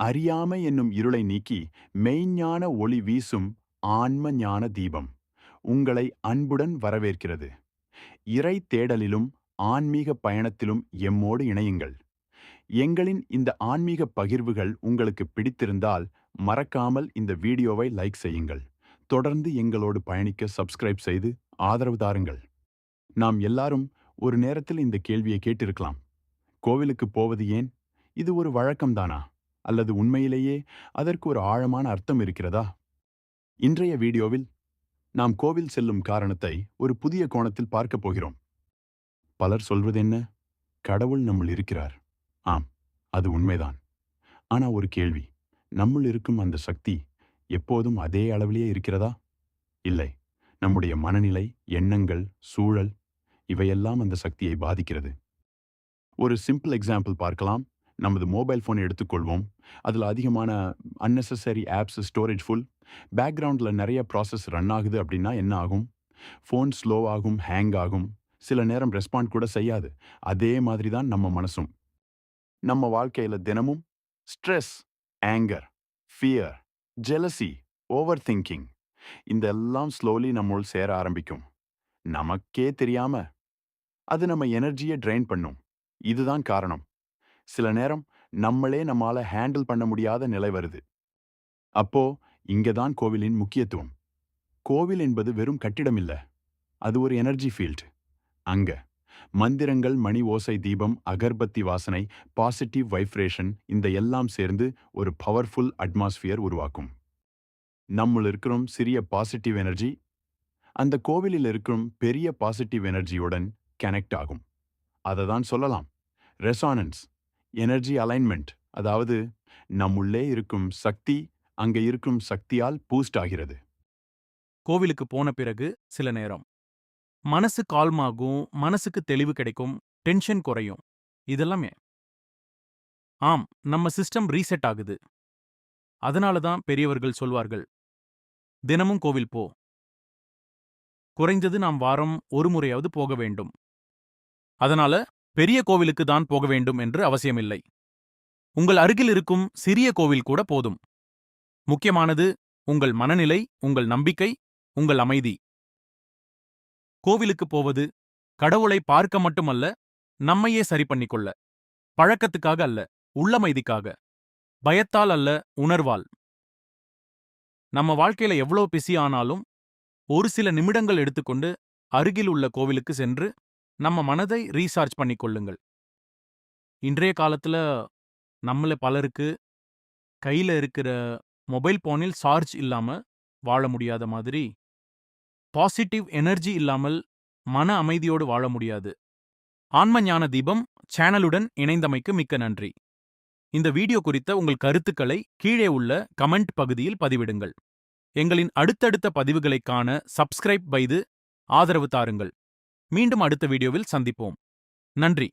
அறியாமை என்னும் இருளை நீக்கி மெய்ஞான ஒளி வீசும் ஆன்ம ஞான தீபம் உங்களை அன்புடன் வரவேற்கிறது. இறை தேடலிலும் ஆன்மீக பயணத்திலும் எம்மோடு இணையுங்கள். எங்களின் இந்த ஆன்மீக பகிர்வுகள் உங்களுக்கு பிடித்திருந்தால் மறக்காமல் இந்த வீடியோவை லைக் செய்யுங்கள். தொடர்ந்து எங்களோடு பயணிக்க சப்ஸ்கிரைப் செய்து ஆதரவு தாருங்கள். நாம் எல்லாரும் ஒரு நேரத்தில் இந்த கேள்வியை கேட்டிருக்கலாம். கோவிலுக்கு போவது ஏன்? இது ஒரு வழக்கம்தானா? அல்லது உண்மையிலேயே அதற்கு ஒரு ஆழமான அர்த்தம் இருக்கிறதா? இன்றைய வீடியோவில் நாம் கோவில் செல்லும் காரணத்தை ஒரு புதிய கோணத்தில் பார்க்கப் போகிறோம். பலர் சொல்வது என்ன? கடவுள் நம்முள் இருக்கிறார். ஆம், அது உண்மைதான். ஆனா ஒரு கேள்வி, நம்முள் இருக்கும் அந்த சக்தி எப்போதும் அதே அளவிலேயே இருக்கிறதா? இல்லை. நம்முடைய மனநிலை, எண்ணங்கள், சூழல் இவையெல்லாம் அந்த சக்தியை பாதிக்கிறது. ஒரு சிம்பிள் எக்ஸாம்பிள் பார்க்கலாம். நமது மொபைல் ஃபோனை எடுத்துக்கொள்வோம். அதில் அதிகமான அன்னெசசரி ஆப்ஸ், ஸ்டோரேஜ் ஃபுல். பேக்ரவுண்டில் நிறைய ப்ராசஸ் ரன் ஆகுது அப்படின்னா என்ன ஆகும்? ஃபோன் ஸ்லோ ஆகும், ஹேங் ஆகும், சில நேரம் ரெஸ்பாண்ட் கூட செய்யாது. அதே மாதிரி தான் நம்ம மனசும். நம்ம வாழ்க்கையில் தினமும் stress, anger, fear, jealousy, over thinking இந்த எல்லாம் ஸ்லோலி நம்முள் சேர ஆரம்பிக்கும். நமக்கே தெரியாம அது நம்ம எனர்ஜியை ட்ரெயின் பண்ணும். இதுதான் காரணம். சில நேரம் நம்மளே நம்மால ஹேண்டில் பண்ண முடியாத நிலை வருது. அப்போ இங்கதான் கோவிலின் முக்கியத்துவம். கோவில் என்பது வெறும் கட்டிடம் இல்ல. அது ஒரு எனர்ஜி ஃபீல்ட். அங்க மந்திரங்கள், மணி ஓசை, தீபம், அகர்பத்தி வாசனை, பாசிட்டிவ் வைப்ரேஷன் இந்த எல்லாம் சேர்ந்து ஒரு பவர்ஃபுல் அட்மாஸ்பியர் உருவாக்கும். நம்முள் இருக்கிறோம் சிறிய பாசிட்டிவ் எனர்ஜி அந்த கோவிலில் இருக்கும் பெரிய பாசிட்டிவ் எனர்ஜியுடன் கனெக்ட் ஆகும். அதை தான் சொல்லலாம் ரெசானன்ஸ், எனர்ஜி அலைன்மெண்ட். அதாவது நம்முள்ளே இருக்கும் சக்தி அங்க இருக்கும் சக்தியால் பூஸ்ட் ஆகிறது. கோவிலுக்கு போன பிறகு சில நேரம் மனசு கால்மாகும், மனசுக்கு தெளிவு கிடைக்கும், டென்ஷன் குறையும். இதெல்லாமே ஆம், நம்ம சிஸ்டம் ரீசெட் ஆகுது. அதனால தான் பெரியவர்கள் சொல்வார்கள், தினமும் கோவில் போ. குறைந்தது நாம் வாரம் ஒரு முறையாவது போக வேண்டும். அதனால பெரிய கோவிலுக்கு தான் போக வேண்டும் என்று அவசியமில்லை. உங்கள் அருகில் இருக்கும் சிறிய கோவில் கூட போதும். முக்கியமானது உங்கள் மனநிலை, உங்கள் நம்பிக்கை, உங்கள் அமைதி. கோவிலுக்கு போவது கடவுளை பார்க்க மட்டுமல்ல, நம்மையே சரி பண்ணிக்கொள்ள. பழக்கத்துக்காக அல்ல, உள்ளமைதிக்காக. பயத்தால் அல்ல, உணர்வால். நம்ம வாழ்க்கையில எவ்வளோ பிஸி ஆனாலும் ஒரு சில நிமிடங்கள் எடுத்துக்கொண்டு அருகில் உள்ள கோவிலுக்கு சென்று நம்ம மனதை ரீசார்ஜ் பண்ணிக்கொள்ளுங்கள். இன்றைய காலத்துல நம்மள பலருக்கு கையில இருக்கிற மொபைல் போனில் சார்ஜ் இல்லாம வாழ முடியாத மாதிரி, பாசிட்டிவ் எனர்ஜி இல்லாமல் மன அமைதியோடு வாழ முடியாது. ஆன்ம ஞான தீபம் சேனலுடன் இணைந்தமைக்கு மிக்க நன்றி. இந்த வீடியோ குறித்த உங்கள் கருத்துக்களை கீழே உள்ள கமெண்ட் பகுதியில் பதிவிடுங்கள். எங்களின் அடுத்தடுத்த பதிவுகளை காண சப்ஸ்கிரைப் செய்து ஆதரவு தாருங்கள். மீண்டும் அடுத்த வீடியோவில் சந்திப்போம். நன்றி.